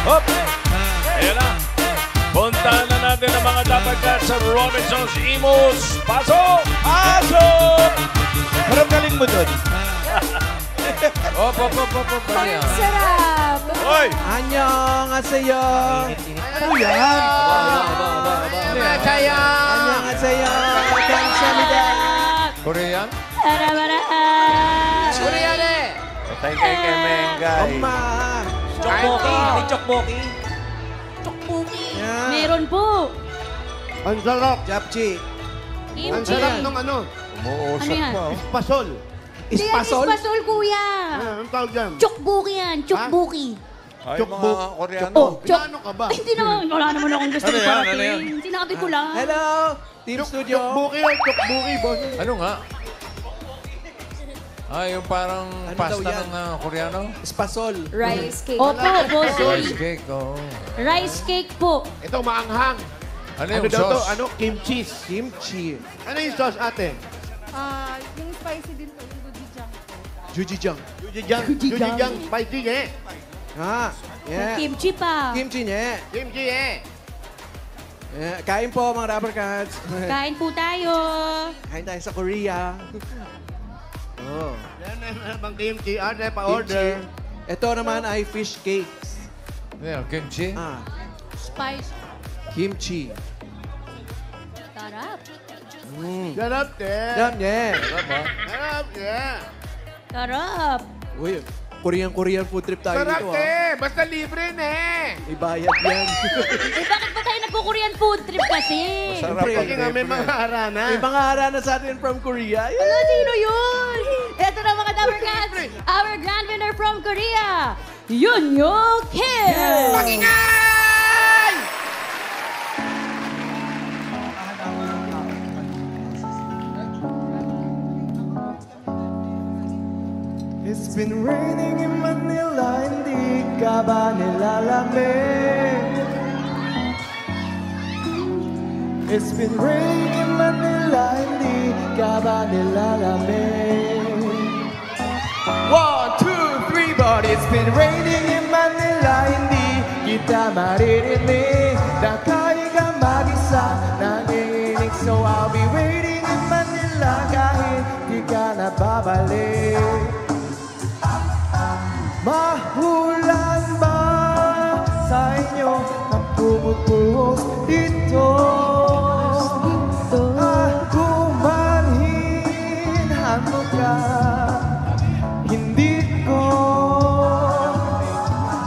Hop! Ayan na. Puntahan na natin ang mga dapat ka sa Robinson's Imus. Pasok! Pasok! Parang galing mo dun. Hop. Ang sarap! Hoy! Annyeonghaseyo. Ano yan? Annyeonghaseyo. Kamsahamnida. Korean? Bara-bara! Korean eh! Patay kay Mengay. Oma. Chokboki! May chokboki! Chokbuki! Yan. Meron po! Ang sarap. Japchi. Ang Kimchi! sarap ng ano, Umuusap Ano yan? pa. Oh. pasol. Hindi yan Ispasol? ispasol, kuya! Anong tawag yan? Chokbuki yan! Chokbuki! Ay, Chokbok. mga Koreano. Oh, chok... Ano ka ba? Ay, hindi naman. Wala naman akong gusto Ano yan? Ano iparating. yan? Sinabi ko lang. Hello. Team Studio. Chokbuki yan, chokbuki, boss. Ano nga? Yung parang Ano pasta daw yan? ng Koreano? Ispasol. Rice cake. Opo, boss. Rice cake, oh. Rice cake po. Ito, maanghang. Ano Ano yung daw to? sauce? Ano? Kimchi. Kimchi. Ano yung sauce, ate? Yung spicy din po, yung gochujang. Jujijang. Jujijang. Jujijang. Jujijang. Spicy, eh. Ah. Yeah. Kimchi pa. Kimchi niya. Kimchi, eh. Yeah. Kain po mga rubber cats. Kain po tayo. Kain tayo sa Korea. Oh. Yan na bang kimchi. Ate, Kimchi. pa-order. Ito naman ay fish cakes. Ano yan? Kimchi? Ah. Spice. Kimchi. Sarap. Sarap, te. Yan, yeah. Sarap, yeah. Sarap. Uy, Korean food trip tayo Sarap, dito. te. Ah. Basta libre, ne. Ibayad yan. Eh, bakit ba tayo nagko-Korean food trip kasi? Sarap. Kasi nga may mga harana. May mga harana sa atin from Korea. Yeah. Ano, sino yun? Ito na mga Dapper Cats. Our grand winner from Korea. Yunyo Kim. Pakinggan! It's been raining in Manila, hindi ka ba nilalamig? It's been raining in Manila, hindi ka ba nilalamig? 1, 2, 3, but it's been raining in Manila, hindi kita maririnig. Nakahiga mag-isa, nanginginig, so I'll be waiting in Manila kahit di ka na babalik. Mahulan ba sa inyo ang pumupuhos dito? Kumanhin mo ka, hindi ko.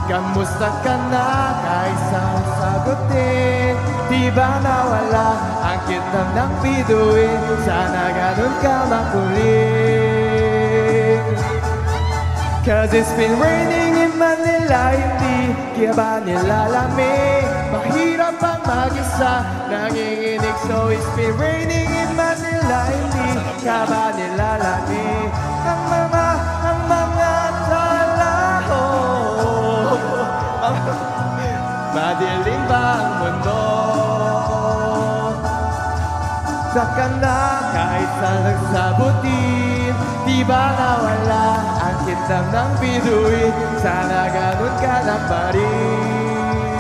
Kamusta ka na kaisang sagutin? Di ba nawala ang kita ng bituin? Sana ganun ka makulit. Cause it's been raining in Manila, hindi kaya ba nilalamig? Mahirap ang mag-isa, nanginginig. So it's been raining in Manila, hindi kaya ba nilalamig? Ang mga tala, madilim ba ang mundo? Saka na kahit saan nagsabutin, di ba nawala ang kitang ng biduin? Sana ganun ka lang pa rin.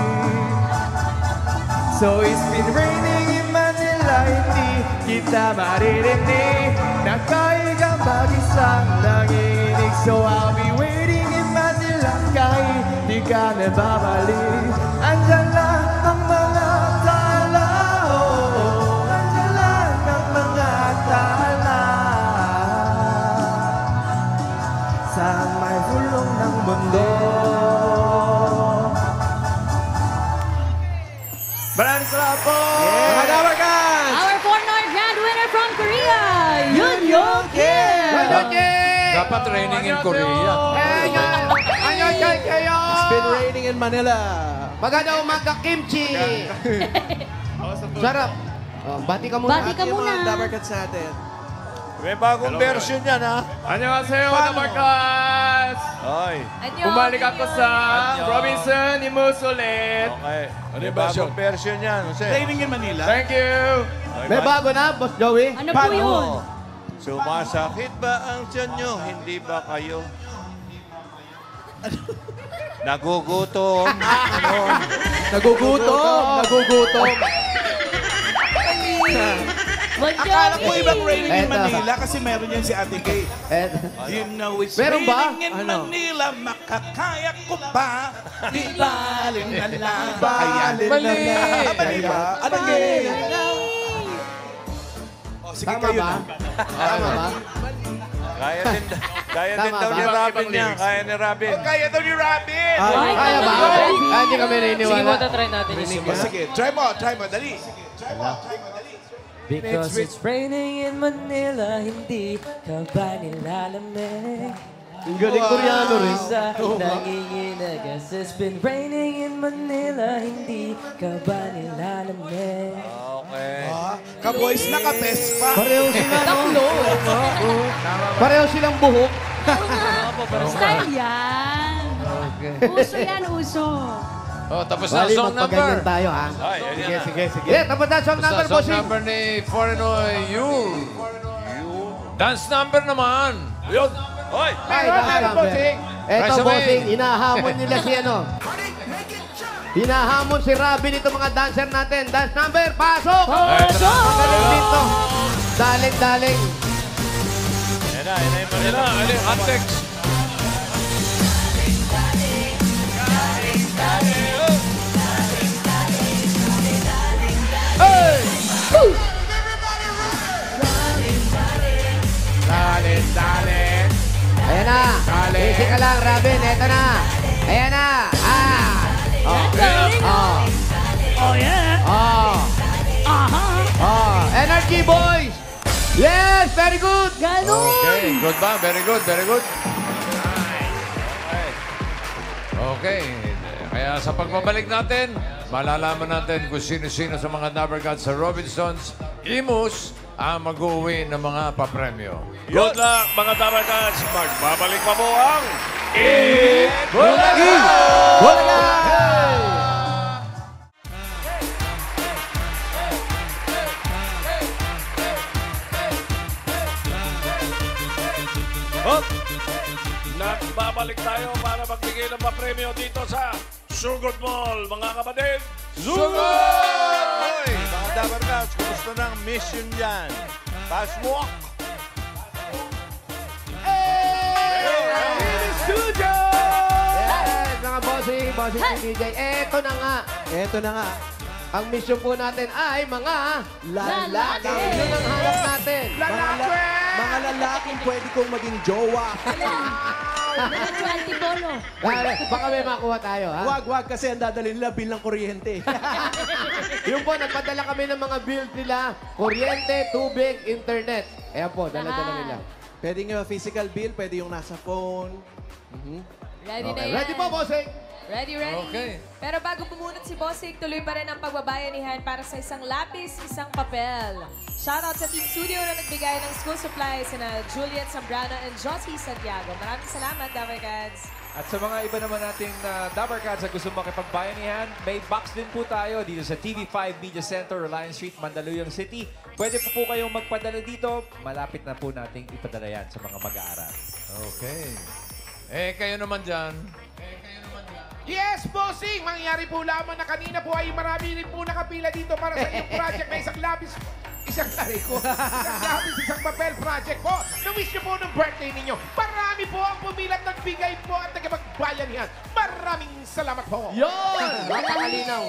So it's been raining in Manila, hindi kita maririnig. Nakahigang mag-isang nanginig. So I'll be waiting in Manila kahit di ka na babalik. Andyan lang ang mga tala, oh. Andyan lang ang mga tala sa may hulong ng mundo. Maraming salamat po! Mga Dabarkans! Our former grand winner from Korea, Yunyo Kim. Dapat training in Korea. It's been raining in Manila. Maganda umaga, kimchi. Sarap. Oh, bati ka muna. Bati ka Yung muna. mga Dabarkans natin. May bagong version yan, ha? 안녕하세요, 다markas! Ay. Bumalik ako sa Robinson Imus ulit. Okay. May bagong version yan. Jose. Raining in Manila. Thank you! May bago na, Boss Joey. Ano po yun? Sumasakit ba ang tiyan nyo? Hindi ba kayo? Nagugutom. Nagugutom. Bon Akala ko Jovi! ibang raining in Eto. Manila kasi meron yan si Ate Kay. You know it's Meron ba? raining in Ano? Manila, makakaya ko pa. Di baling na lang. Baling na lang. Mali ba? Ano Oh, sige Tama kayo ba? na. Tama ba? Kaya din Tama daw ba? ni Ibang Robin yan. lyrics. Kaya ni Robin. Kaya daw ni Robin. Kaya ba? Hindi kami naniniwala. try natin yung Oh, sige, try mo, dali. Because it's raining in Manila, hindi ka ba nilalamig? Ang galing Koreano rin. Sa nanginginig, as it's been raining in Manila, hindi ka ba nilalamig? Okay. Ka-boys na ka-best pa. Pareho sila, no? Pareho silang buhok. Style yan. Uso yan, uso. Oh, tapos na ang Bali, song magpaganyan number. tayo, ha? Ay, ayan na. Yeah, tapos na song number, Sa song bossing. number ni Forenoy, you. Dance number naman. Yun. Hoy. Ay, dance number. Eto, Rise away. bossing, hinahamon nila si ano. Hinahamon si Robin ito mga dancer natin. Dance number, pasok! Eto na. Magaling dito. Daling. Ayan na yung Manila. Ayan na, Antex. Ayan na. Easy ka lang, Robin. Eto na. Ayan na. Oh, yeah. Energy, boys! Yes, very good! Ganun! Okay, good ba? Very good, very good. Okay. Kaya sa pagbabalik natin, malalaman natin kung sino-sino sa mga Dabber Gods sa Robinsons, Imus, ang mag-uwi ng mga papremyo. Good luck, mga Dabber Gods. Magbabalik pa po ang Bulagi! Hop! Nagbabalik tayo para magbigay ng papremyo dito sa Sugod Mall, mga kapatid. Sugod! Hoy, mga Dabber Gods, kumusta na ang mission yan? Fast walk. Yes, mga bossing DJ. Eto na nga. Ang mission po natin ay mga Lalaki. Yun ang hanap natin. Mga lalaking pwede kong maging jowa. Mga 20 bolo. Baka may makuha tayo, ha? Wag kasi ang dadalhin nila bilang kuryente. Yung po, nagpadala kami ng mga bills nila. Kuryente, tubig, internet. Ayan po, dala-dala nila. Pwede nga physical bill, pwede yung nasa phone. Ready na Okay. yan. Ready po, bossing? Ready. Okay. Pero bago pumunot si Bossing, tuloy pa rin ang pagbabayanihan para sa isang lapis, isang papel. Shoutout sa Team Studio na nagbigay ng school supplies na Juliet Zambrano and Josie Santiago. Maraming salamat, Dabber Gods. At sa mga iba naman nating Dabber Gods na gusto makipagbayanihan, may box din po tayo dito sa TV5 Media Center, Reliance Street, Mandaluyong City. Pwede po kayong magpadala dito. Malapit na po nating ipadala yan sa mga mag-aaral. Okay. Kayo naman dyan. Yes, bossing! Mangyari po lamang na kanina po ay marami rin po nakapila dito para sa inyong project na isang lapis, isang lapis, isang papel project po. Na-wish niyo po ng birthday ninyo. Marami po ang pumilat, nagbigay po at nagpagbayanihan. Maraming salamat po. Yun! Napakalinaw.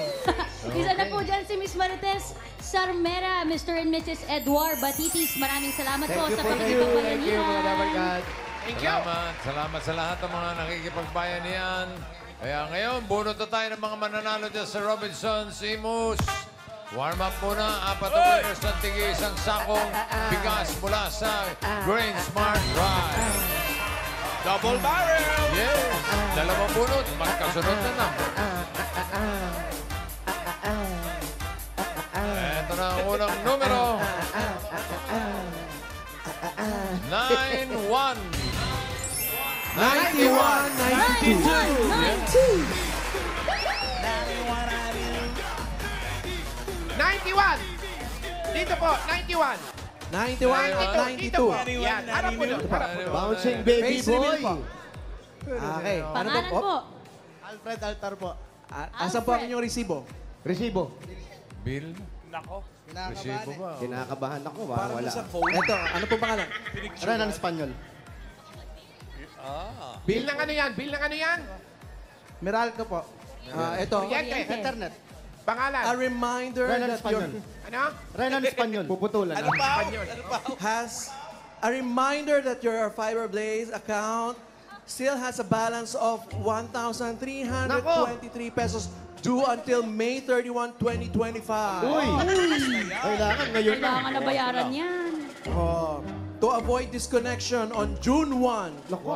Isa na po dyan si Miss Marites Sarmera, Mr. and Mrs. Edward Batitis. Maraming salamat po sa Thank you, mga pagkikipagbayanihan. Dabber Gods. Salamat sa lahat ng mga nakikipagbayanihan. Kaya ngayon, bunot na tayo ng mga mananalo dyan sa Robinsons, Imus. Warm up muna, 4 na winners ng tigi isang sakong bigas mula sa Grain Smart Drive. Double barrel! Yes! 2 bunot, magkasunod na number. Ito na ang unang numero. 91. 91, 92. 91! Dito po, 91. 91 at 92. Yan, harap po doon. Bouncing baby Face reveal boy. po. Okay. Pangalan po. Alfred Altar po. Asan po ang inyong resibo? Resibo. Bill? Nako. Resibo ba? Kinakabahan ako. Parang Wala. sa phone. Ito, ano po pangalan? Renan Espanyol. Bill ng ano yan? Bill ng ano yan? Meralco po. Ito, Kuryente. Internet. Pangalan. a reminder Renan that your Espanyol. Ano? Renan Espanyol. Puputulan. Ano pa? Espanyol. has a reminder that your Fiberblaze account still has a balance of 1,323 pesos due until May 31, 2025. Uy! Kailangan ngayon na. Kailangan na bayaran yan. Oh, to avoid disconnection on June 1, 12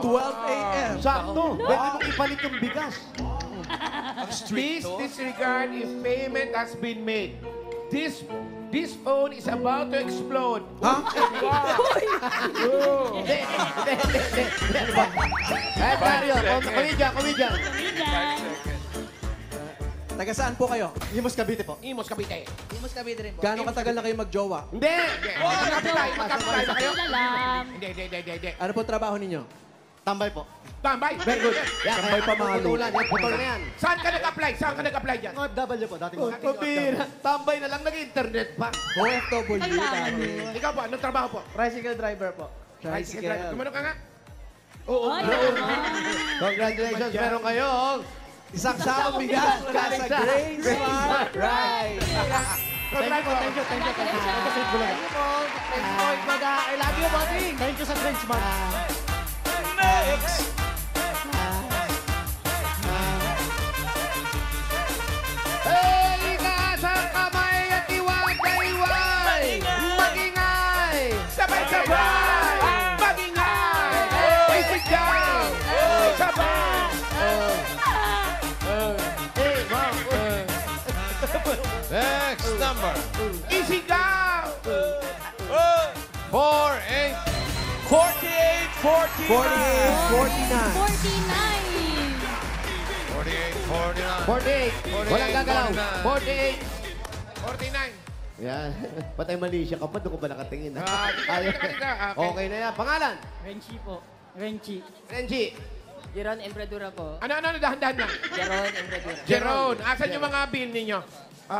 a.m. Sakto. Pwede mong ipalit yung bigas. Please disregard if payment has been made. This phone is about to explode. Ha? Hindi. Ano ba? Eh, Mario, komedya. Taga saan po kayo? Imos Cavite po. Imos Cavite. Gaano katagal na kayo magjowa? Hindi! Magkapitay ba kayo? Sila lang. Hindi. Ano po trabaho ninyo? Tambay po. Tambay. Very good. Yan, Tambay pa mahalo. Putulan. Yan, putol na yan. Saan ka nag-apply? Saan ka nag-apply dyan? OFW po, dating pabira. Tambay na lang, nag-internet pa. OFW. Kailangan. Ikaw po, anong trabaho po? Tricycle driver po. Tricycle driver. Gumano ka nga? Ay, Congratulations, meron kayong Isang sakong bigas mula sa Grain Smart Rice. Thank you. I love you, buddy. Thank you sa Grain Smart. Next! Hey, itaas ang kamay at iwag-iwag! Magingay! Sabay-sabay! Magingay! Isip down! Sabay! Next number. Isigaw! 48. 48, 49. 48, 48, 49. 48. Walang gagalaw. 49. 48. Yan. Patay Malaysia ka pa. Doon ko ba nakatingin? Ayaw. Okay na yan. Pangalan? Renchi po. Renchi. Renji. Jeron Embradura po. Ano, dahan-dahan lang. Jeron Embradura. Jeron, asan yung mga bill ninyo?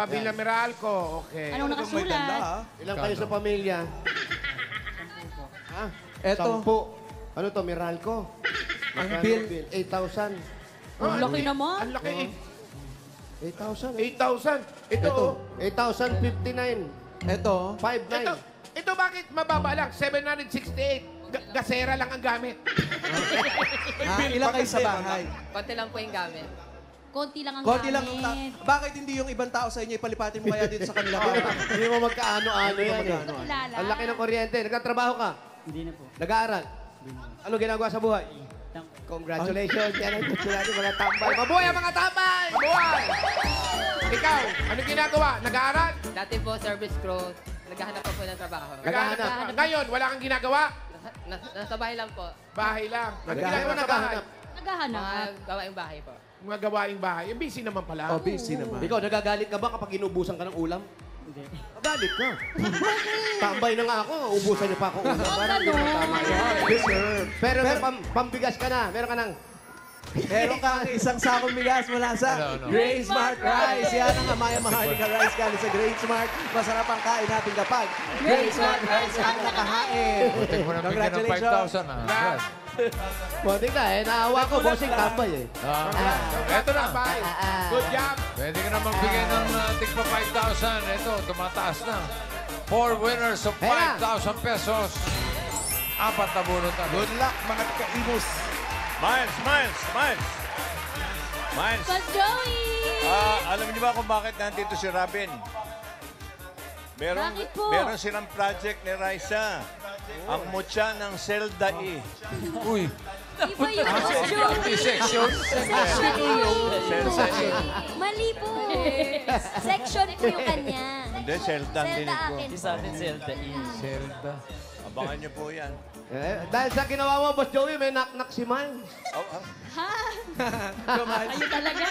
Bill na Meralco. Okay. Anong nakasulat? Ilang kayo sa pamilya? Ha? Eto. 10. Ano to, Meralco? Ang Magkano bill? 8,000. Ang laki naman. Ang laki eh. 8,000. 8,000. Ito, Ito, oh. 8,059. Ito. 5,900. Ito bakit mababa lang? 768. Gasera lang ang gamit. Ilang kayo sa bahay? Konti lang po yung gamit. Konti lang ang Konti lang. gamit. Bakit hindi yung ibang tao sa inyo ipalipatin mo kaya dito sa kanila? Hindi mo magkaano-ano yan eh. Kilala. Ang laki ng kuryente. Nagtatrabaho ka? Hindi na po. Nag-aaral? Ano ginagawa sa buhay? Congratulations. Yan ang gusto natin mga tambay. Mabuhay ang mga tambay! Mabuhay! Ikaw, anong ginagawa? Nag-aaral? Dati po, service crew. Naghahanap pa po ng trabaho. Naghahanap. Ngayon, wala kang ginagawa? Nasa bahay lang po. Bahay lang. Ano Naghahanap. ginagawa sa bahay? Naghahanap. Naghahanap. Mga gawaing bahay po. Mga gawaing bahay. Yung busy naman pala. Oh, busy naman. Ikaw, nagagalit ka ba kapag inubusan ka ng ulam? Hindi. Nagalit ka. Tambay na nga ako. Ubusan niyo pa ako ulam. Parang hindi mo tama yan. Deserve. Pero may pambigas ka na. Meron ka ng... Meron kang isang sakong bigas mula sa Ano? Grain Smart Rice. Yan ang Amaya Maharlika Rice galing sa Grain Smart. Masarap ang kain natin kapag Grain Smart Rice ang nakahain. Buti mo na bigyan ng 5,000 ah. Brad. Buti ka eh. Naawa ko. Bossing tambay eh. Eto na, bye. Good job. Pwede ka naman bigyan ng tigpa 5,000. Ito, tumataas na. 4 winners of 5,000 pesos. 4 na bunutan. Good luck, mga taga-Imus. Miles. But Joey! Alam niyo ba kung bakit nandito si Robin? Bakit po? Meron silang project ni Raisa. Ang mutya ng Zelda E. Uy. Iba yun, Joey! Section. Zelda E. Mali po. Section po yung kanya. Hindi, Zelda ang dinig ko. akin. Sa atin, Zelda. Zelda. Abangan niyo po yan. Dahil sa ginawa mo, Boss Joey, may knock-knock si Miles. Ayun talaga.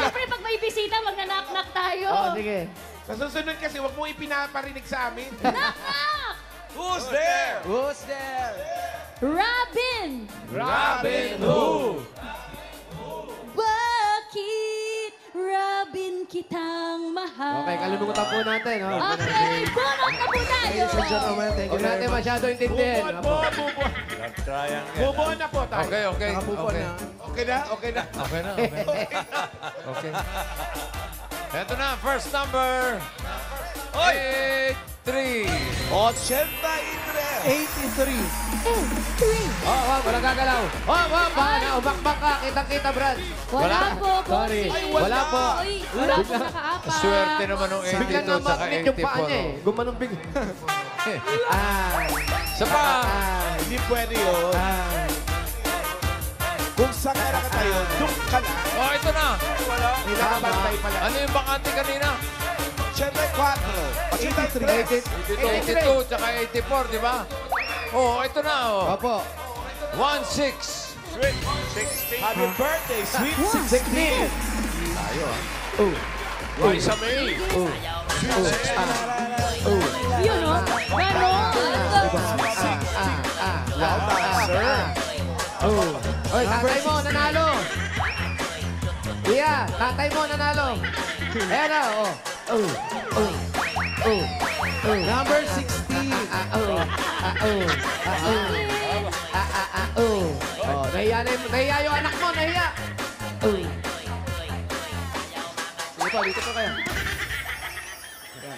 Siyempre, pag may bisita, magna-knock-knock tayo. Sige. Sa susunod kasi, huwag mo ipinaparinig sa amin. Knock-knock! Who's there? Who's there? Robin! Robin who? Ba! kitang mahal. Okay, kalimutan po natin. Oh. Okay, bunot na po tayo. Ladies and gentlemen, thank you Huwag very natin much. masyado intindihin. Bubuan po, bubuan. Triangle. Bubuan na po tayo. Okay, okay. Nakapupo Okay. na. Okay na, okay na. Okay na, okay. Okay. Eto na, first number. 83. 83. Walang gagalaw. Umakbak ka. Kitang-kita, Brad. Wala po, Sorry. bossing. Wala po. Uy, wala po nakaapat. Swerte naman ng Biglang 82 saka namagnet yung paa niya eh. 84. Gumanong bigla. Isa pa. Hindi pwede yun. Kung saan ka nakatayo, doon ka na. Oh, ito na. Nakabantay pala. Ano yung bakante kanina? Siyempre, 4. 83. 82 tsaka 84, di ba? Oh, ito na. Oh. Opo. 16. Sweet 16. Happy birthday, sweet 16. Tayo, ah. Liza May. Yun, no? Ganon. Oy, tatay mo, nanalo. Iya, tatay mo, nanalo. Ayan na, Number 16. Nahiya yung anak mo, nahiya. Dito po kayo.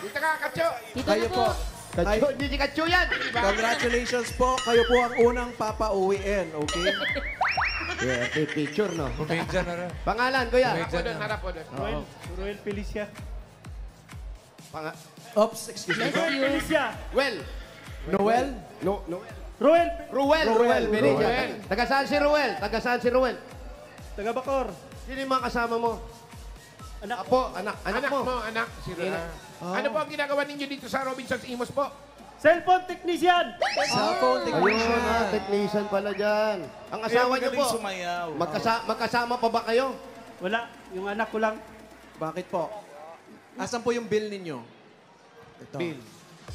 Dito ka, Katyo. Dito Kayo na po. po. Kacho, hindi si Kacho yan. Congratulations po. Kayo po ang unang papauwiin, okay? Yeah, picture, no? Kumedya na rin. Pangalan, kuya. Harap po doon, harap po doon. Ruel Felicia. Oops, excuse me po. Felicia. Well. Noel? Ruel. Ruel, Benilla. Taga saan si Ruel? Taga saan si Ruel? Taga Bacor. Sino yung mga kasama mo? Anak. Apo, anak mo. Anak. Si Ano po ang ginagawa ninyo dito sa Robinsons Imos po? Cellphone technician. Cellphone technician. Ayun, technician pala dyan. Ang asawa niyo po, sumayaw. magkasama pa ba kayo? Wala. Yung anak ko lang. Bakit po? Asan po yung bill ninyo? Ito. Bill.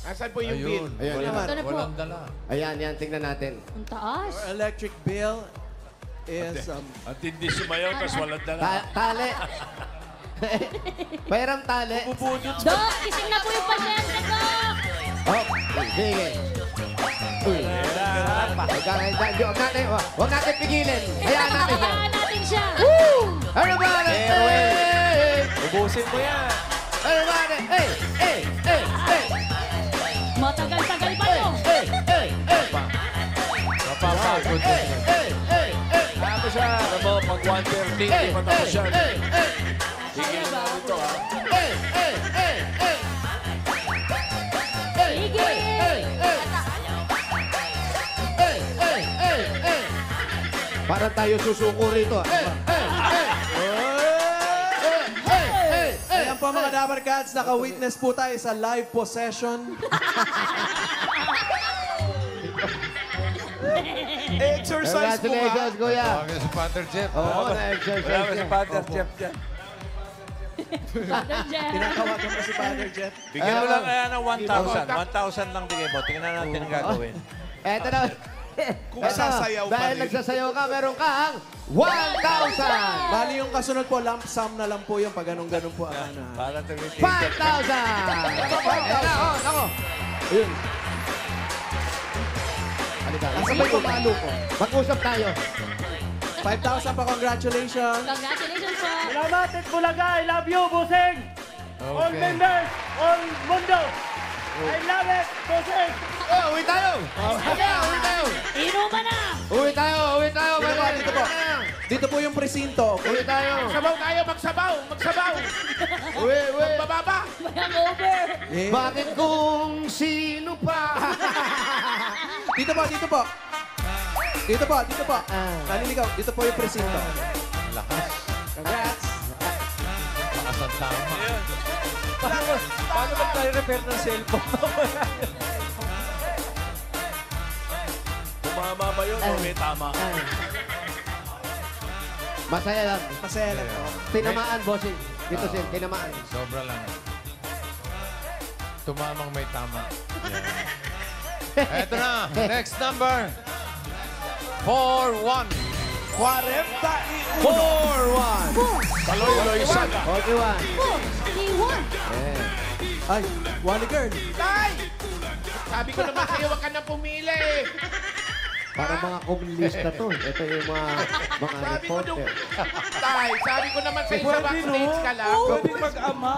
Asan po yung bill? Ayan, Ito na po. Walang dala. Ayan, tingnan natin. Ang taas. Our electric bill is... At hindi sumayaw, tapos walang dala. Tali. Bayram tali. Dok, kising na po yung pasyente, Dok. Oh, sige. Huwag natin pigilin. Hayaan natin siya. Hayaan natin siya. Everybody! Ubusin mo yan. Everybody! Matagal-tagal pa yun. Mapapagod. Tapos siya. Alam mo, pag 1:30, hindi pa tapos siya. Tigil na dito, ha? Sige. Parang tayo susuko rito. Ayan po mga Dabar Cats, naka-witness po tayo sa live possession. Exercise mo Congratulations, ka. kuya. Tawagin si Father Jeff. Oo, Wala na-exercise ba si niya. Father Jeff dyan? Father Jeff. Tinatawagan po si Father Jeff. Bigyan mo lang kaya ng 1,000. 1,000 lang bigay mo. Tingnan natin ang gagawin. Eto na. Kung sasayaw pa Dahil rin. nagsasayaw ka, meron kang 1,000! Bali yung kasunod po, lump sum na lang po yung pag ganun-ganun po ang ano. Para tumitigil. 5,000! Eto, nako. Ayun. Halika. Ang sabay ko malo po. Mag-usap tayo. 5,000 pa, congratulations. Congratulations po. Salamat at Bulaga. I love you, Busing. All Okay. members, all mundo. I love it, Busing. Oh, uwi tayo! Uwi tayo! Inuman na. Uwi tayo! Uwi tayo! Dito po, dito po. Dito po yung presinto, Uwi okay? tayo! Magsabaw tayo, magsabaw. Uwi, uwi! Bababa. May hangover. Eh, Bakit kung sino pa? Dito po, dito po. Dito po, dito po. Naliligaw, dito po yung presinto. Lakas. Congrats. Lakas ang tama. Paano ba tayo repair ng cellphone? Tumama ba yun o may tama? Masaya lang. Masaya lang po. Tinamaan, bossing. Dito sin, tinamaan. Sobra lang. Tumamang may tama. Eto na. Next number. 4-1. 41. 4-1. Taloy-loy sa 41. 41. Ay, Wally Girl. Tay! Sabi ko naman sa'yo, wag ka na pumili. Para mga komunista to. Ito yung mga Sabi ko nung... reporter. Tay, sabi ko naman sa'yo sa backstage ka lang. Pwede mag-ama.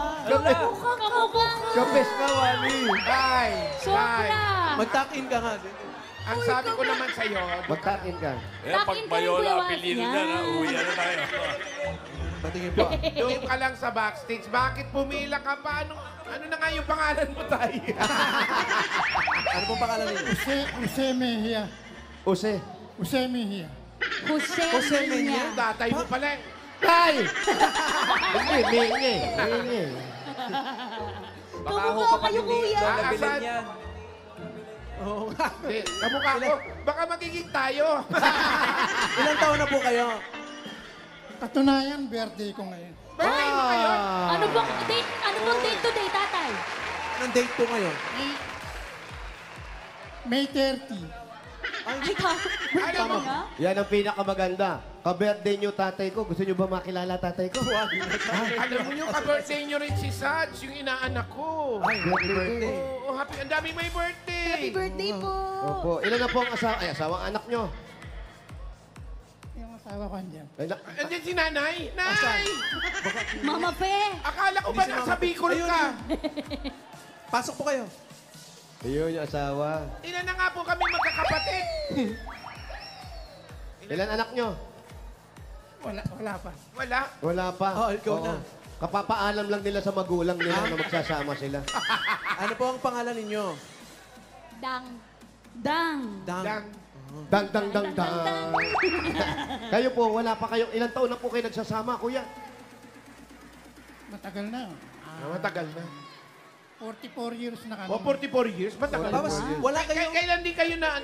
Kapes ka, Wally. Tay, Sobra. Mag-tuck-in ka nga. ang sabi ko naman sa'yo... Magtakin ka. Eh, pag Mayola apelido dyan, uwi na tayo. Patingin pa. Doon ka lang sa backstage. Bakit pumila ka pa? Ano na nga yung pangalan mo, Tay? Ano pong pangalan niyo? Jose Mejia. Jose. Jose Mejia. Jose Mejia. Tatay mo pala. Tay! Hindi, mingi. Mingi. Baka ho kapag kayo, hindi kuya. nabilin yan. Oo nga. Hindi, kamukha ko. Baka magiging tayo. Ilang taon na po kayo? Katunayan, birthday ko ngayon. Birthday mo ngayon? Ano bang date today, tatay? Anong date po ngayon? May 30. Ay, birthday mo nga? Yan ang pinakamaganda. Ka-birthday niyo tatay ko. Gusto niyo ba makilala tatay ko? Alam mo yung ka-birthday nyo rin si Saj, yung inaanak ko. Ay, happy birthday. Oo, happy. Ang daming may birthday. Happy birthday po. Opo. Ilan na po ang asawa? Ay, asawang anak niyo. Yung asawa ko andyan. Ay, Andiyan si nanay. Nay! Mama Pe. Akala ko ba nasa Bicol ka? Pasok po kayo. Ayun yung asawa. Ilan na nga po kami magkakapatid. Ilan anak niyo? Wala pa. Wala. Wala pa. Oh, ikaw na. Kapapaalam lang nila sa magulang nila na magsasama sila. Ano po ang pangalan ninyo? Dang. Dang. Dang. Dang, dang, dang, dang. Kayo po, wala pa kayong... Ilang taon na po kayo nagsasama, kuya? Matagal na. Matagal na. 44 years na kami. O, 44 years? Matagal na. Wala kayong... Kailan din kayo na...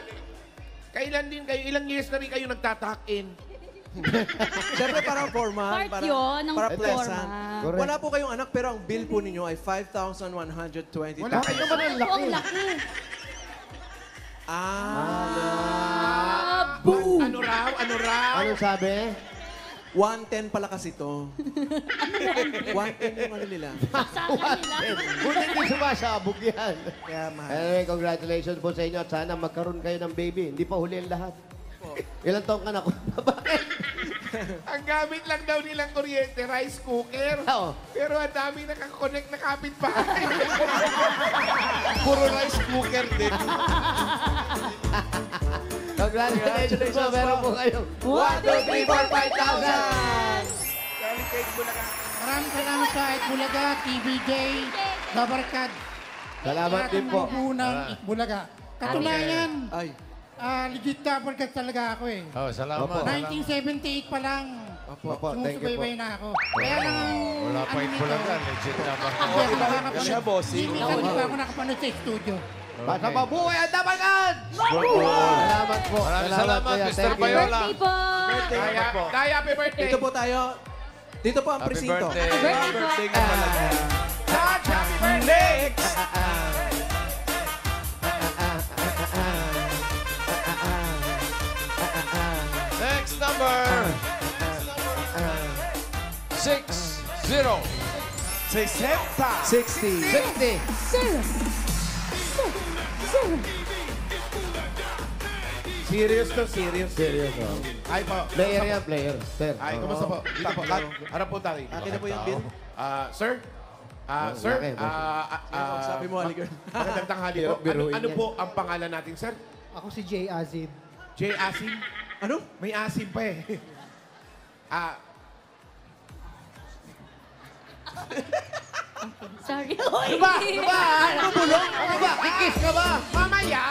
Kailan din kayo, ilang years na rin kayo nagtatakin? Siyempre parang formal. Part yun ng para formal. pleasant. Correct. Wala po kayong anak pero ang bill po ninyo ay 5,120. Wala kayo ba ng Ito ang laki. Ano raw? Ano raw? Anong sabi? 110 pala kasi to. 110 yung ano nila. Saka nila. Buti hindi sumasabog yan. Kaya mahal. Anyway, congratulations po sa inyo at sana magkaroon kayo ng baby. Hindi pa huli ang lahat. Ilang taong ka na? Bakit? Ang gamit lang daw nilang kuryente, rice cooker. Oo. Pero ang dami nakakonect na kapitbahay. Puro rice cooker din. Congratulations po. Meron po kayo. 1, 2, 3, 4, 5,000. Maraming salamat sa Itbulaga, TVJ, Dabarkad. Salamat din po. Bunang Itbulaga. Katunayan, Ay. legit Dabarkad talaga ako eh. Oh, salamat. Opo. 1978 pa lang. Opo, thank you po. Sumusubaybay na ako. Kaya lang ang... Wala pa yung Bulacan. Legit na ba? Hindi ako nakakapanood. Siya, bossing. Hindi pa ako nakapanood sa studio. Basta mabuhay ang dabagan! Salamat po. Maraming salamat, kuya. Mr. Thank you. Bayola. Birthday po. Kaya, Kaya, happy birthday. Dito po tayo. Dito po ang Happy presinto. birthday. Birthday po. Saj, happy birthday. Next number. 60. 60. 60. Serious to serious. Serious, oh. Ay po. Player yan, player. Sir. Ay, kumusta po? Dito po. Harap po tayo. Akin na po yung bill. Sir? Sir? laki, Sabi mo, Aligar. Magandang tanghali po. Biruin Ano yan. po ang pangalan natin, sir? Ako si Jay Azib. Jay Asim? Ano? May asim pa eh. Sorry. Ano ba? Ano bulong? Ano ba? Kikis ka ba? Mamaya!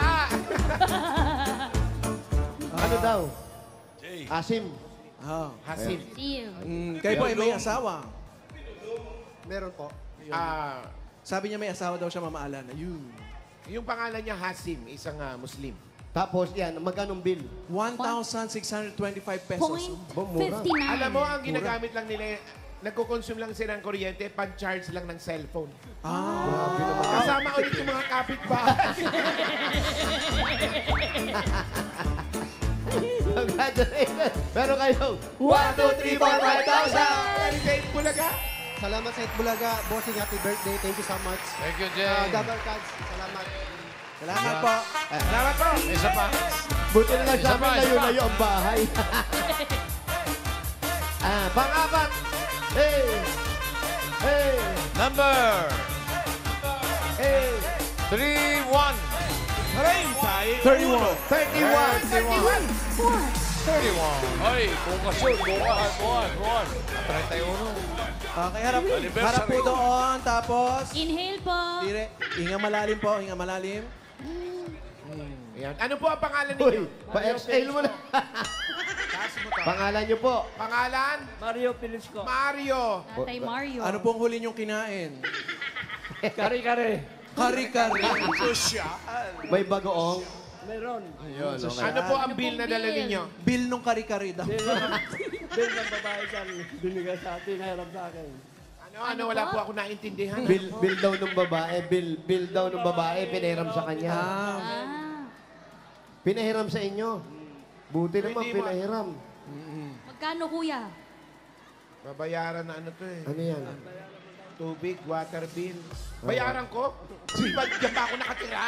Ano daw? Asim. Ah. Hasim. Kayo po ay may asawa. Meron po. Sabi niya may asawa daw siya mamaalan. Ayun. Yung pangalan niya Hasim, isang Muslim. Tapos yan, magkanong bill? 1,625 pesos. Point Mura. 59. Alam mo, ang ginagamit lang nila, nagko-consume lang sila ng kuryente, pan-charge lang ng cellphone. Kasama ulit yung mga kapitbahay. Congratulations! Meron kayo. 1, 2, 3, 4, 5,000! Galing kayo Bulaga. Salamat sa Itbulaga. Bossing, happy birthday. Thank you so much. Thank you, Jay. Dabar Cats, salamat. Salamat po. Salamat po. Isa pa. Buti na lang Isa sa amin, pa, isa layo-layo ang bahay. Pang-apat. Hey! Hey! Number Hey! 31. 31. 31. Ay, bukas yun. Bukas. 31. Okay, harap po doon. Tapos, Inhale po. dire. Hinga malalim po, hinga malalim. Ayan. Ano po ang pangalan Uy, ninyo? pa-exhale mo na. Pangalan niyo po. Pangalan? Mario Pilisco. Mario. Tatay Mario. Ano pong huli niyong kinain? Kare-kare. Kari-kari. May bagoong. Meron. Ayun, okay. Ano po ang bill na dala ninyo? Bill nung kari-kari daw. Bill ng babae dyan. Binigay sa atin, hirap sa akin. Ano, wala po ako naintindihan. Bill daw ng babae. Bill daw ng babae. Pinahiram sa kanya. Pinahiram sa inyo. Buti naman, Hindi mo. pinahiram. Magkano, kuya? Babayaran na ano to eh. Ano yan? Tubig, water bill. Bayaran ko? Di ba dyan ba ako nakatira?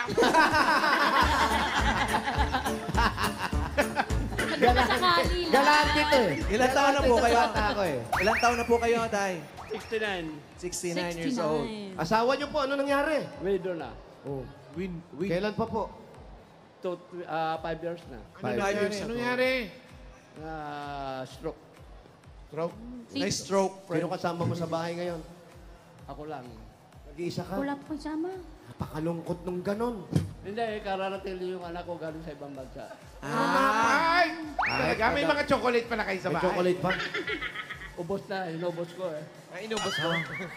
Sakali lang. Galante to eh. Ilan taon na po kayo? Bata ako eh. Ilan taon na po kayo, Tay? 69. 69 years old. Asawa niyo po, ano nangyari? Widow na. Oh. Kailan pa po? 5 years na. Ano nangyari? Stroke. Stroke? Nice stroke, Sino friend. kasama mo sa bahay ngayon? Ako lang. Nag-iisa ka? Wala po kasama. Napakalungkot nung ganon. Hindi, kararating yung anak ko galing sa ibang bansa. Ay! Talaga, may mga chocolate pala kayo sa May bahay. chocolate pa? Ubos na, inubos ko eh. Ay, inubos mo.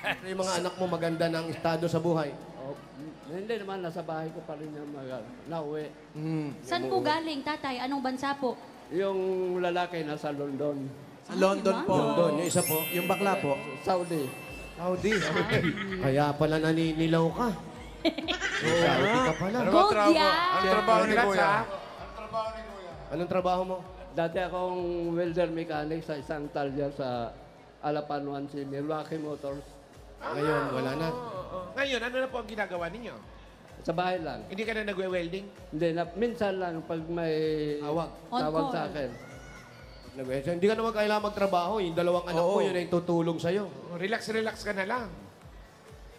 Ano yung mga anak mo maganda ng estado sa buhay? Oh, hindi naman, nasa bahay ko pa rin yung nauwi. Saan po galing, tatay? Anong bansa po? Yung lalaki nasa London. Sa London po. London, yung isa po. Yung bakla po. Saudi. Saudi. Kaya pala naninilaw ka. Saudi ka pala. Ano ba Gold trabaho? yan. Ang trabaho ni Congrats, Kuya? ha? Anong trabaho mo? Dati akong welder mechanic sa isang talya sa Alapan 1C, Milwaukee Motors. Ngayon, wala na. Ngayon, ano na po ang ginagawa ninyo? Sa bahay lang. Hindi ka na nagwe-welding? Hindi, minsan lang pag may Awag. tawag On sa call. akin. Hindi ka naman kailangan magtrabaho. Yung dalawang anak mo, yun ay tutulong sa'yo. Relax ka na lang.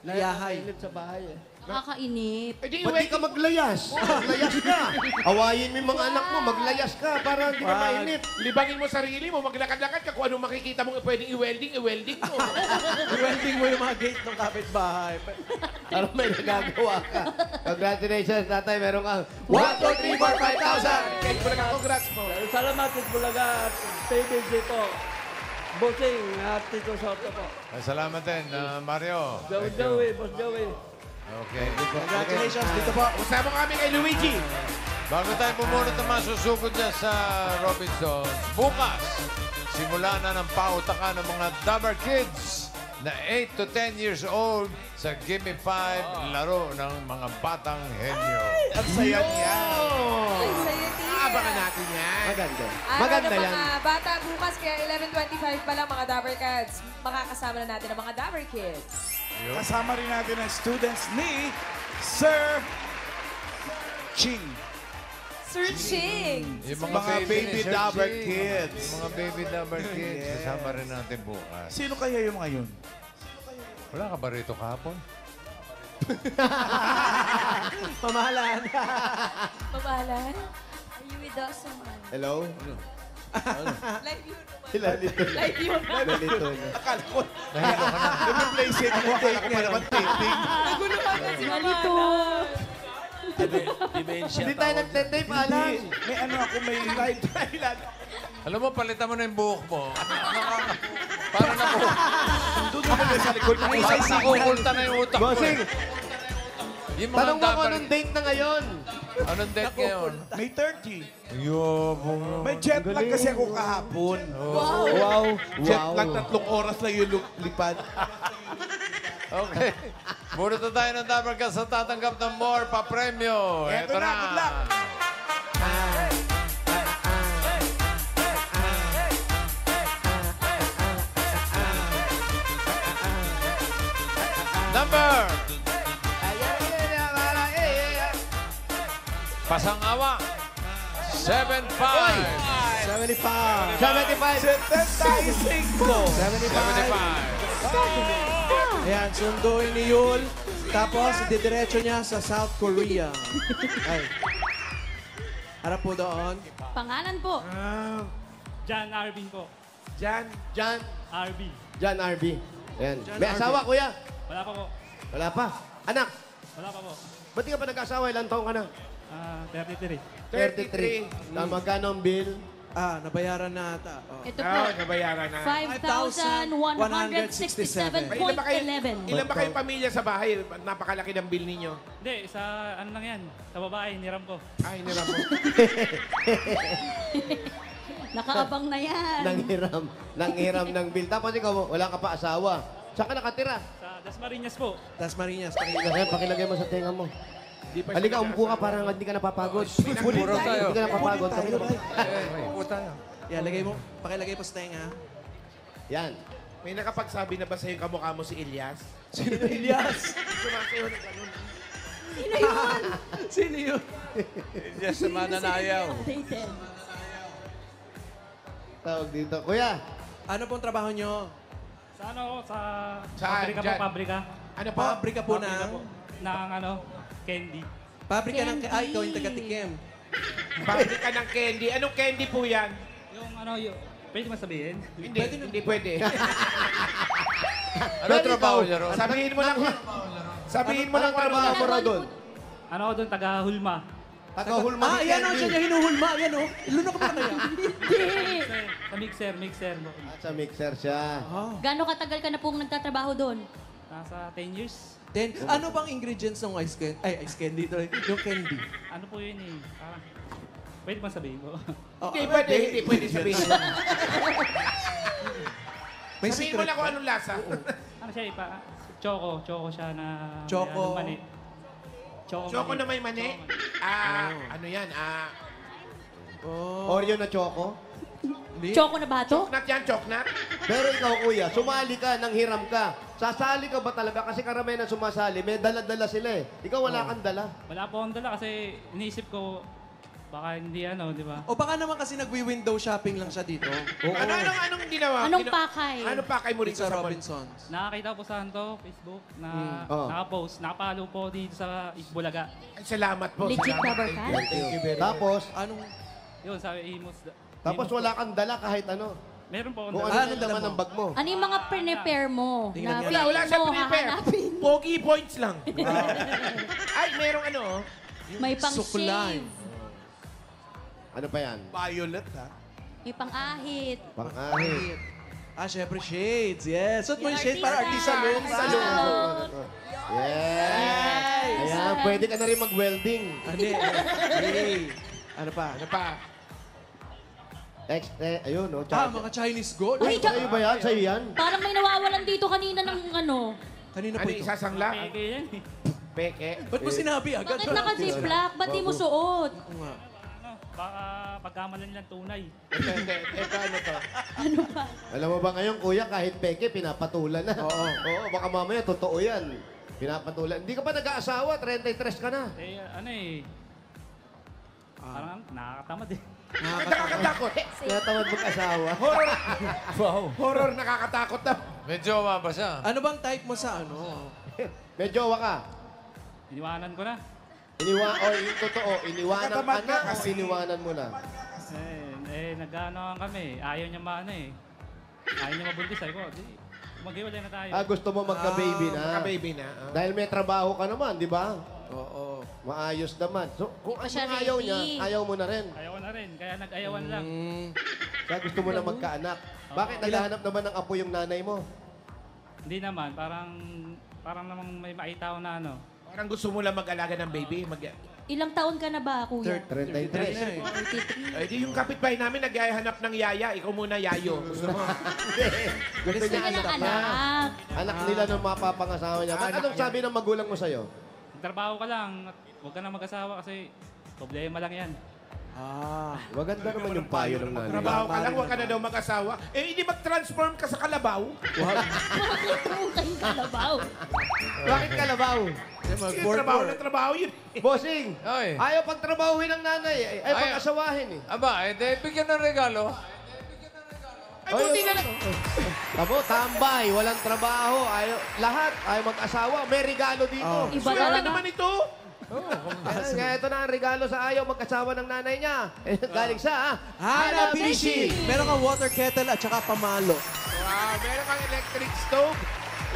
Yahay. Init sa bahay eh. Nakakainip. Eh, di Ba't di ka maglayas? Maglayas ka. Awayin mo yung mga anak mo, maglayas ka para hindi ka mainit. Libangin mo sarili mo, maglakad-lakad ka. Kung anong makikita mo pwedeng i-welding mo. I-welding mo yung mga gate ng kapitbahay. Para may nagagawa ka. Congratulations, tatay. Meron kang 1, 2, 3, 4, 5,000. Kaya pala ka, congrats po. Salamat at Bulaga at PBG po. Bossing at Tito Soto po. Ay, salamat din, Mario. Thank you. Joey, Boss Joey. Okay. Congratulations dito po. Usama kami kay Luigi. Bago tayo pumunod na masusugod dyan sa Robinson, bukas, simula na ng pautakan ng mga Dabber Kids na 8 to 10 years old sa Gimme 5 laro ng mga batang henyo. Ang saya niya. Ay, sa'yo, Tia. Abangan natin yan. Maganda. Araw Maganda ng yan. mga bata bukas, kaya 11:25 pa lang mga Dabber Cats. Makakasama na natin ang mga Dabber Kids. Kasama rin natin ang students ni Sir Ching. Sir Ching! Yung Mga baby ni Sir Dabber Ching. Kids. Yung mga baby Dabber Kids, Yes. kasama rin natin bukas. Sino kaya yung ngayon? Wala ka ba rito kahapon? Mamahalan. Mamahalan? Are you with us naman? Hello? Live yun naman. Ilalito. Live yun naman. Ilalito na. Akala ko. Yung play set mo, akala ko pa naman taping. Naguluhan na si Malito. Dementia. Hindi tayo nagtatape, Alan. May ano ako, may live Thailand. Alam mo, palitan mo na yung buhok mo. Para na po. Doon mo na sa likod ng Parang nakukulta na yung utak mo. Bossing, Yung mga tanong mo kung Dabber... anong date na ngayon. Anong date ngayon? May 30. Yobong. May jet lag kasi ako kahapon. Wow. Jet lag, 3 oras lang yung lipad. Okay. Muna tayo ng Dabber Cats sa tatanggap ng more pa-premyo. Eto na, good luck. Number. Pasangawa. 75. 75. 75. Ayan, sunduin ni Yul. Tapos, didiretso niya sa South Korea. Ay. Harap po doon. Pangalan po. Jan Arvin po. Jan RB. Ayan. Jan May Arvin. asawa, kuya? Wala pa po. Wala pa. Anak, Wala pa po. ba't di ka pa nag-asawa? Ilang taong ka na? 33. 33. Magkano ang bill? Nabayaran na ata. Oh. Ito po. Nabayaran na. 5,167.11. Ilan ba kayong pamilya sa bahay? Napakalaki ng bill ninyo. Hindi, sa ano lang yan. Sa babae, niram ko. Ay, niram mo. Nakaabang na yan. Nanghiram ng bill. Tapos ikaw, wala ka pa asawa. Saan ka nakatira? Sa Dasmariñas po. Dasmariñas. Pakilagay mo sa tenga mo. Halika, umupo ka parang hindi ka napapagod. Puro tayo. Hindi ka napapagod. Upo tayo. Yan, pakilagay po sa tenga. Yan. May nakapagsabi na ba sa'yo kamukha mo si Elias? Sino ba Elias? Sumasayo na ganun. Sino yun? Sino yun? Yes, sa mananayaw. Updated. Tawag dito. Kuya, Ano pong trabaho nyo? Sa ano, sa Saan? pabrika po, Dyan. pabrika. Ano po? Pabrika po Pabrika ng... po. Ng ano, candy. Pabrika ng... Candy. Ay, ikaw yung taga-tikim. Pabrika ng candy. Anong candy po yan? Yung ano, yung... Pwede masabihin? Hindi pwede. Ano trabaho niya ron? Sabihin mo lang. Sabihin mo lang trabaho mo raw doon. Ano ako doon, taga-hulma. Taga-hulma. Ayan o, siya niya hinuhulma. Ayan o. Ilunok ka pa kaya. Sa mixer. Sa mixer siya. Gano'ng katagal ka na pong nagtatrabaho doon? Nasa 10 years. Then, ano bang ingredients ng ice candy? Ay, ice candy. Yung candy. Ano po yun eh? Parang... Pwede ba sabihin ko? Hindi pwede sabihin. May Sabihin mo secret lang kung ba? anong lasa. Ano siya eh? Choco siya na... Choco. May ano, mani. Choco na may mani? Ano yan? Oreo na choco. Choco na ba ito? Choknat yan, choknat. Pero ikaw, kuya, sumali ka, nanghiram ka. Sasali ka ba talaga? Kasi karamihan na sumasali, may dala-dala sila eh. Ikaw wala kang dala. Wala po akong dala kasi iniisip ko baka hindi ano, di ba? O baka naman kasi nagwi-window shopping lang siya dito. Anong ginawa? Anong pakay? Anong pakay mo rito Sa sa Robinsons. Nakakita po sa ano, Facebook na nakapost, nakapalo po dito sa Bulaga. Ay, salamat po. Legit Salamat. rubber cat? Thank you very much. Tapos, Anong... Yun, sabi Imus. tapos wala kang dala kahit ano. Meron po akong Kung dala. ano anong yung dala laman mo? ng bag mo. Ano yung mga prepare mo? Tingnan Na nga. feeling Wala siya mo, prepare. hahanapin? Pogi points lang. Ay, merong ano. May Suklay. pang-shave. Ano pa yan? Violet, ha? May pang-ahit. Pang-ahit. Syempre shades. Yes. Suot mo yung shades para artista look. Yes! Ayan, pwede ka na rin mag-welding. Hindi. Hey. Ano pa? Ano pa? Ayun, no? Mga Chinese gold. Ay, Sa'yo ba yan? Sa'yo yan? Parang may nawawalan dito kanina ng ano. Kanina Ano po ito. isasangla? Peke yan eh. Peke. Ba't mo sinabi agad? Bakit naka-ziplock? Ba't di mo suot? Oo nga. Ano, baka pagkamalan lang tunay. Ito ano to? Ano pa? Alam mo ba ngayon, kuya, kahit peke, pinapatulan na. Oo, baka mamaya, totoo yan. Pinapatulan. Hindi ka pa nag-aasawa, 33 ka na. Eh, ano eh. Parang nakakatamad eh. Nakakatakot. Kaya tamad mag-asawa. Horror nakakatakot na. May jowa ba siya? Ano bang type mo sa ano? May jowa ka. Iniwanan ko na. Yung totoo, iniwanan ka na o iniwanan mo na? Nag-ano kami. Ayaw niya maano eh. Ayaw niya mabuntis. Ay ko, di, mag-iwalay na tayo. Gusto mo magka-baby na? Magka-baby na. Dahil may trabaho ka naman, di ba? Oo. Maayos naman. So, kung ano Siya ayaw ready. niya, ayaw mo na rin. Ayaw ko na rin. Kaya nag-ayawan lang. Kaya gusto mo na magkaanak. Bakit naghahanap naman ng apo yung nanay mo? Hindi naman. Parang namang may makita ko na ano. Parang gusto mo lang mag-alaga ng baby. Ilang taon ka na ba, kuya? 33. 33. Ay, di yung kapitbahay namin naghahanap ng yaya. Ikaw muna yayo. Gusto mo? Gusto Gusto niya ng anak. Anak nila ng mapapangasawa niya. Ba't anong sabi ng magulang mo sa'yo? Trabaho ka lang at huwag ka na mag-asawa kasi problema lang yan. Maganda naman yung payo ng nanay. Trabaho ka lang, huwag ka na daw mag-asawa. Eh, hindi mag-transform ka sa kalabaw. Kayong kalabaw. Bakit kalabaw? Sige, trabaho na trabaho yun. Bossing, Ay. ayaw pagtrabahuhin ng nanay. Ay, pag-asawahin eh. Aba, bigyan ng regalo. Ay, buti na lang. Tamo, tambay, walang trabaho. Lahat, ayaw mag-asawa. May regalo dito. Iba Swerte talaga. naman ito. Kaya ito na ang regalo sa ayaw mag-asawa ng nanay niya. Galing sa Hanabishi! Meron kang water kettle at saka pamalo. Wow, meron kang electric stove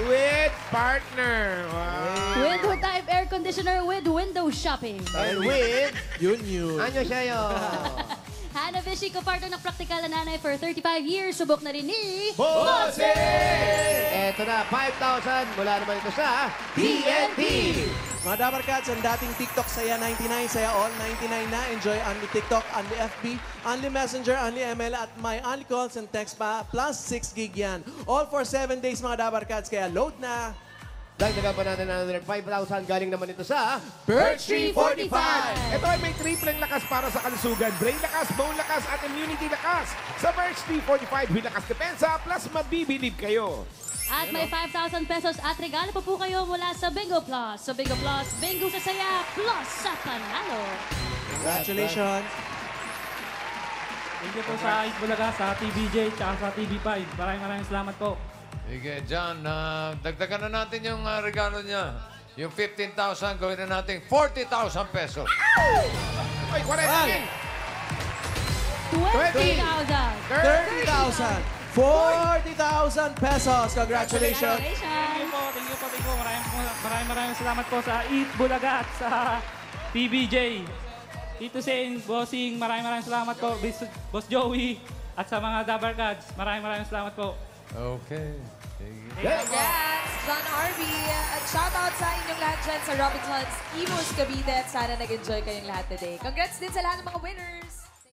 with partner. Wow. Window type air conditioner with window shopping. And with... Yun. Ano siya yun? Hanabishi, kapartner ng praktikal na nanay for 35 years. Subok na rin ni... Bossing! Eto na, 5,000 mula naman ito sa TNT! Mga Dabarkads, ang dating TikTok Saya 99, Saya All 99 na. Enjoy only TikTok, only FB, only Messenger, only ML at my only calls and text pa. Plus 6 gig yan. All for 7 days mga Dabarkads, kaya load na! Dagdagan pa natin ng 5,000 galing naman ito sa Birch Tree 45. Ito ay may tripleng lakas para sa kalusugan. Brain lakas, bone lakas, at immunity lakas. Sa Birch Tree 45, may lakas depensa, plus mabibilib kayo. At may 5,000 pesos at regalo pa po kayo mula sa Bingo Plus. Sa Bingo Plus, bingo sa saya, plus sa panalo. Congratulations! Thank you po sa Itbulaga, sa TVJ, tsaka sa TV5. Maraming salamat po. Sige, John, dagdagan na natin yung regalo niya. Yung 15,000, gawin na natin 40,000 pesos. Ay, 40! 20,000. 30,000! 40,000 pesos! Congratulations! Thank you po. Maraming salamat po sa Eat Bulaga at sa TVJ. Tito Sen, Bossing, maraming salamat po. Boss Joey at sa mga Dabarkads. Maraming salamat po. Okay. Sige. Congrats, John Arby. At shoutout sa inyong lahat dyan sa Robinson's Imus Cavite. At sana nag-enjoy kayong lahat today. Congrats din sa lahat ng mga winners.